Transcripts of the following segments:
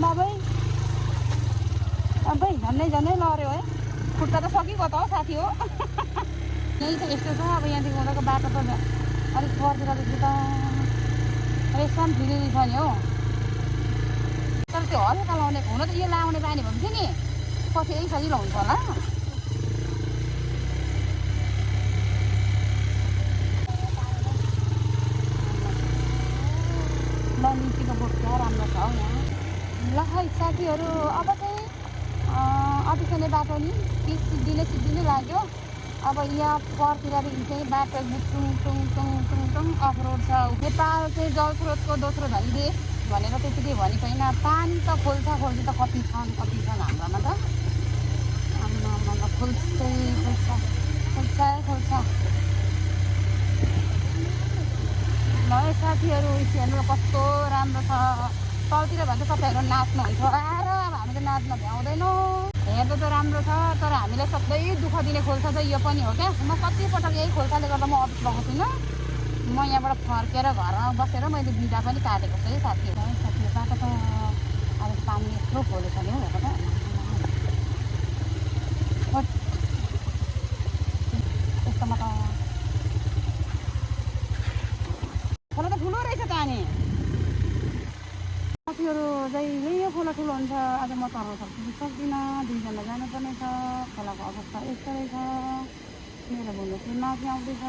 बाबै अबै झन्डै झन्डै लड्यो है। खुट्टा त सकिगयो त हो साथी हो। यही त यस्तो छ अब यहाँदेखि हुँदाको बाटो त अलिक पर्तिरदेखि त रेस्टुरेन्ट फ्री छ नि हौ। तर त्यो हल्का लाउने हुन त यो लाउने बानी भन्छ नि पछि यही सजिलो हुन्छ होला। लिचीको बोट क्या राम्रो छ हौ यहाँ। ल है साथीहरू अब चाहिँ अफिसने बाटो नि सिद्धिनै लाग्यो। अब यहाँ परतिरदेखि चाहिँ बाटो टुङ टुङ टुङ टुङ टुङ अफरोड छ। नेपाल चाहिँ जलस्रोतको दोस्रो धनी देश भनेर त्यतिकै भनेको होइन। पानी त खोल्छ त कति छन् हाम्रोमा त खोल्छ। ल साथीहरू हेर्नु कस्तो राम्रो छ। तलतिर भन्छ तपाईँहरू नाच्नुहुन्छ आएर अब हामी त नाच्न भ्याउँदैनौँ। हेर्दा त राम्रो छ तर हामीलाई सबै दुःख दिने खोल्सा चाहिँ यो पनि हो क्या। म कतिपटक यही खोल्साले गर्दा म अफिस भएको छुइनँ। म यहाँबाट फर्केर घरमा बसेर मैले बिदा पनि काटेको छु है साथीहरू। बाटो त अब पानी यत्रो खोलेको छ नि हौ हेर त। यस्तोमा त खोला त ठुलो रहेछ त अनि साथीहरू जहिले यो खोला ठुलो हुन्छ। आज म तर्न सक्दिनँ, दुईजना जानुपर्ने छ। खोलाको अवस्था यस्तो रहेछ। मेरो भुलो चाहिँ माथि आउँदैछ।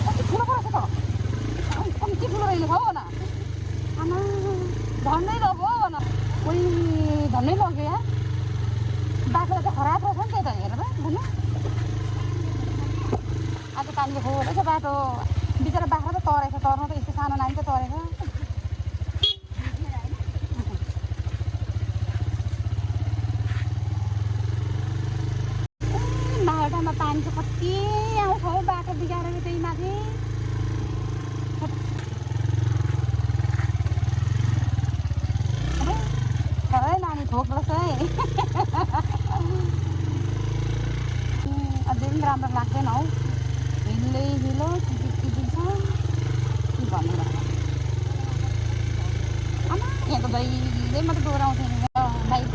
कति ठुलो परेछ त कम्ती ठुलो रहेछ हो न आमा झन्डै लग्यो हो न। कोही झन्डै लग्यो यहाँ। बाटोलाई त खराब रहेछ नि त्यही त हेर त बुझ्नु। आज पानीले खोलेछ बाटो बिचरा बाख्रा त तरेछ। तर्नु त यस्तो सानो नानी त तरेछ। मालटामा पानी चाहिँ कति आउँछ हौ बाटो बिगारेर त्यही माथि। खरै नानी ठोक्दैछ है। अझै पनि राम्रो लाग्दैन हौ। हिलो चिजिक छ के भन्नु र। आमा यहाँ त जहिले मात्रै डोराउँथ्यो नि बाइक